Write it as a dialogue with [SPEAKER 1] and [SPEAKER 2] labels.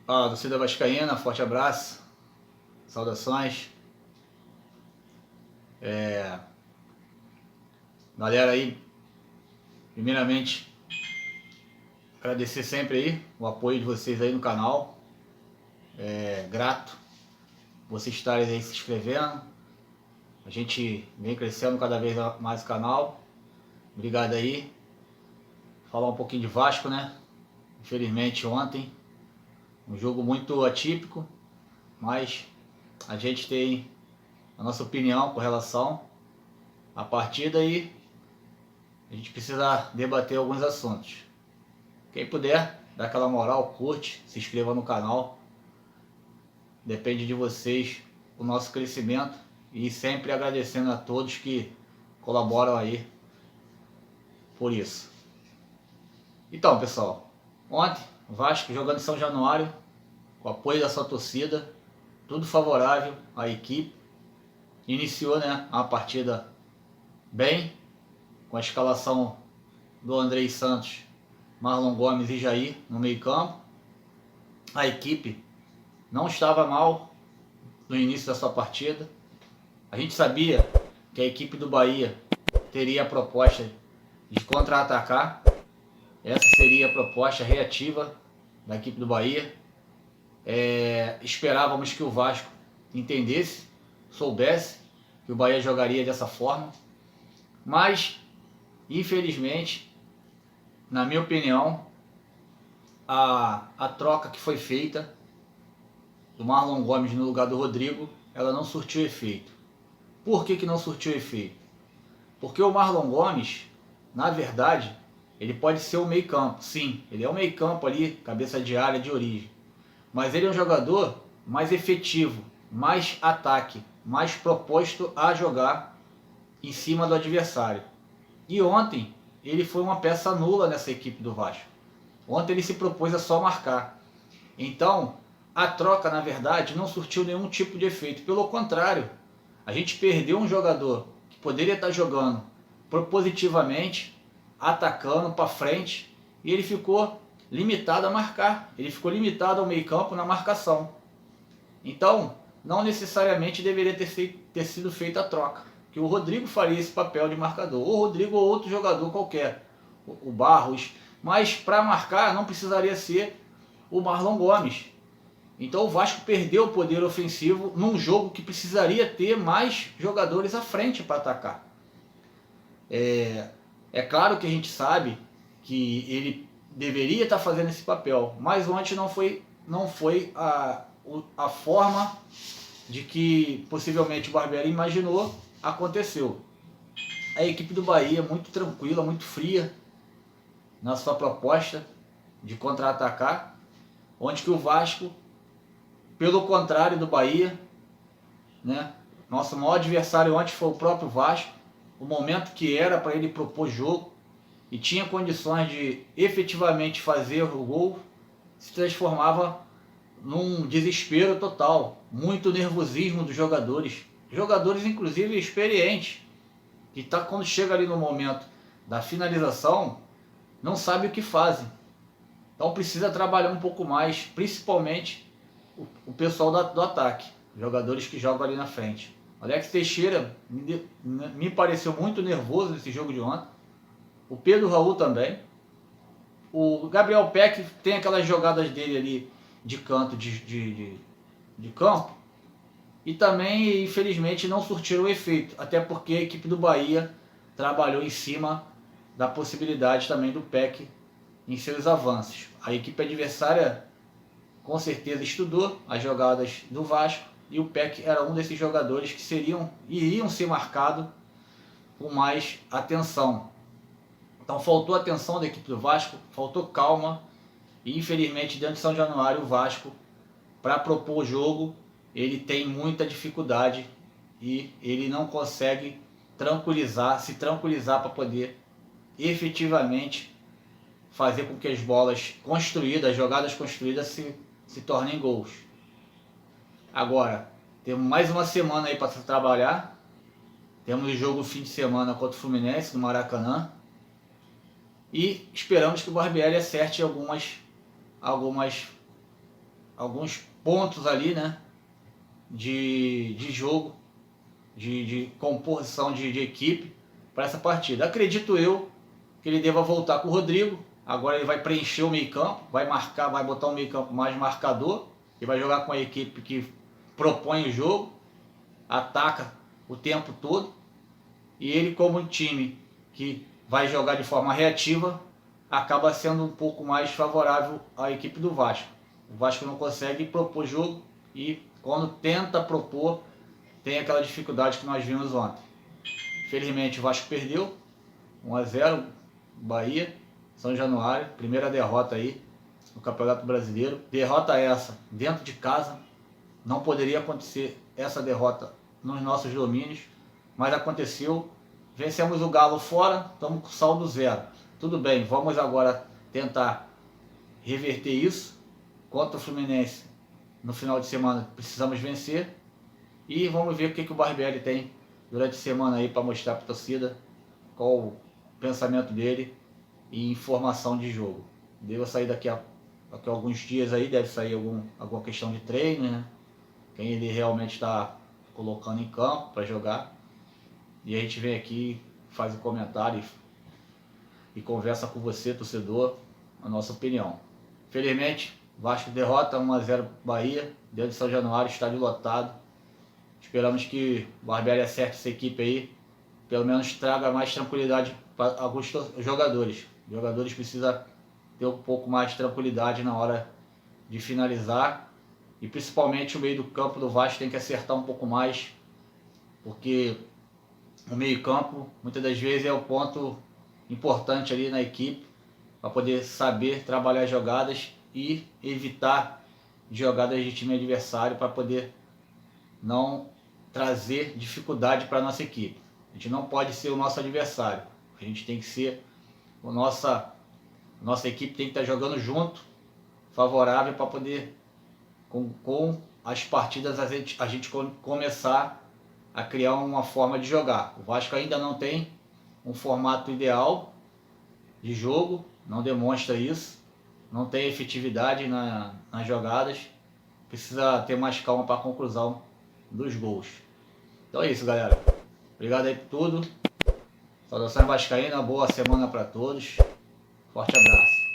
[SPEAKER 1] Fala, torcida vascaína, forte abraço, saudações. Galera aí, primeiramente, agradecer sempre aí o apoio de vocês aí no canal. Grato por vocês estarem aí se inscrevendo. A gente vem crescendo cada vez mais o canal. Obrigado aí. Falar um pouquinho de Vasco, né? Infelizmente ontem, um jogo muito atípico, mas a gente tem a nossa opinião com relação à partida e a gente precisa debater alguns assuntos. Quem puder, dá aquela moral, curte, se inscreva no canal. Depende de vocês o nosso crescimento e sempre agradecendo a todos que colaboram aí por isso. Então, pessoal, ontem o Vasco jogando em São Januário, com o apoio da sua torcida, tudo favorável à equipe. Iniciou, né, a partida bem, com a escalação do Andrei Santos, Marlon Gomes e Jair no meio campo. A equipe não estava mal no início da sua partida. A gente sabia que a equipe do Bahia teria a proposta de contra-atacar. Essa seria a proposta reativa da equipe do Bahia. Esperávamos que o Vasco entendesse, soubesse que o Bahia jogaria dessa forma. Mas, infelizmente, na minha opinião, a troca que foi feita do Marlon Gomes no lugar do Rodrigo, ela não surtiu efeito. Por que não surtiu efeito? Porque o Marlon Gomes, na verdade, ele pode ser o meio campo. Sim, ele é o meio campo ali, cabeça de área de origem. Mas ele é um jogador mais efetivo, mais ataque, mais proposto a jogar em cima do adversário. E ontem ele foi uma peça nula nessa equipe do Vasco. Ontem ele se propôs a só marcar. Então, a troca, na verdade, não surtiu nenhum tipo de efeito. Pelo contrário, a gente perdeu um jogador que poderia estar jogando propositivamente, atacando para frente, e ele ficou limitado a marcar. Ele ficou limitado ao meio campo na marcação. Então, não necessariamente deveria ter sido feita a troca, que o Rodrigo faria esse papel de marcador, ou o Rodrigo ou outro jogador qualquer, o Barros, mas para marcar não precisaria ser o Marlon Gomes. Então o Vasco perdeu o poder ofensivo num jogo que precisaria ter mais jogadores à frente para atacar. É claro que a gente sabe que ele deveria estar fazendo esse papel, mas ontem não foi a forma de que possivelmente o Barbieri imaginou, aconteceu. A equipe do Bahia muito tranquila, muito fria na sua proposta de contra-atacar, onde que o Vasco, pelo contrário do Bahia, né, nosso maior adversário ontem foi o próprio Vasco, o momento que era para ele propor jogo e tinha condições de efetivamente fazer o gol, se transformava num desespero total, muito nervosismo dos jogadores inclusive experientes, que quando chega ali no momento da finalização, não sabe o que fazem. Então precisa trabalhar um pouco mais, principalmente o pessoal do ataque, jogadores que jogam ali na frente. Alex Teixeira me pareceu muito nervoso nesse jogo de ontem. O Pedro Raul também. O Gabriel Peck tem aquelas jogadas dele ali de canto de campo. E também, infelizmente, não surtiram efeito. Até porque a equipe do Bahia trabalhou em cima da possibilidade também do Peck em seus avanços. A equipe adversária com certeza estudou as jogadas do Vasco e o Peck era um desses jogadores que iriam ser marcados com mais atenção. Então faltou atenção da equipe do Vasco, faltou calma e infelizmente dentro de São Januário o Vasco, para propor o jogo, ele tem muita dificuldade e ele não consegue se tranquilizar para poder efetivamente fazer com que as bolas construídas, as jogadas construídas se tornem gols. Agora, temos mais uma semana aí para trabalhar. Temos o jogo fim de semana contra o Fluminense no Maracanã. E esperamos que o Barbieri acerte algumas alguns pontos ali, né, de jogo, de composição de equipe para essa partida. Acredito eu que ele deva voltar com o Rodrigo. Agora ele vai preencher o meio campo, vai marcar, vai botar um meio campo mais marcador e vai jogar com a equipe que propõe o jogo, ataca o tempo todo, e ele, como um time que vai jogar de forma reativa, acaba sendo um pouco mais favorável à equipe do Vasco. O Vasco não consegue propor jogo e quando tenta propor tem aquela dificuldade que nós vimos ontem. Felizmente o Vasco perdeu 1-0, Bahia, São Januário, primeira derrota aí no Campeonato Brasileiro. Derrota essa dentro de casa, não poderia acontecer essa derrota nos nossos domínios, mas aconteceu. Vencemos o Galo fora, estamos com saldo 0. Tudo bem, vamos agora tentar reverter isso. Contra o Fluminense, no final de semana, precisamos vencer. E vamos ver o que o Barbieri tem durante a semana aí para mostrar para a torcida qual o pensamento dele e informação de jogo. Deve sair daqui a alguns dias aí, deve sair alguma questão de treino, né? Quem ele realmente está colocando em campo para jogar. E a gente vem aqui, faz um comentário e conversa com você, torcedor, a nossa opinião. Felizmente, Vasco derrota 1-0 Bahia, dentro de São Januário, estádio lotado. Esperamos que o Barbieri acerte essa equipe aí, pelo menos traga mais tranquilidade para alguns jogadores. Os jogadores precisam ter um pouco mais de tranquilidade na hora de finalizar. E principalmente o meio do campo do Vasco tem que acertar um pouco mais, porque o meio campo muitas das vezes é o ponto importante ali na equipe, para poder saber trabalhar jogadas e evitar jogadas de time adversário, para poder não trazer dificuldade para a nossa equipe. A gente não pode ser o nosso adversário, a gente tem que ser nossa equipe tem que estar jogando junto, favorável, para poder com as partidas a gente começar a criar uma forma de jogar. O Vasco ainda não tem um formato ideal de jogo, não demonstra isso, não tem efetividade nas jogadas, precisa ter mais calma para a conclusão dos gols. Então é isso, galera. Obrigado aí por tudo. Saudações vascaína, boa semana para todos. Forte abraço.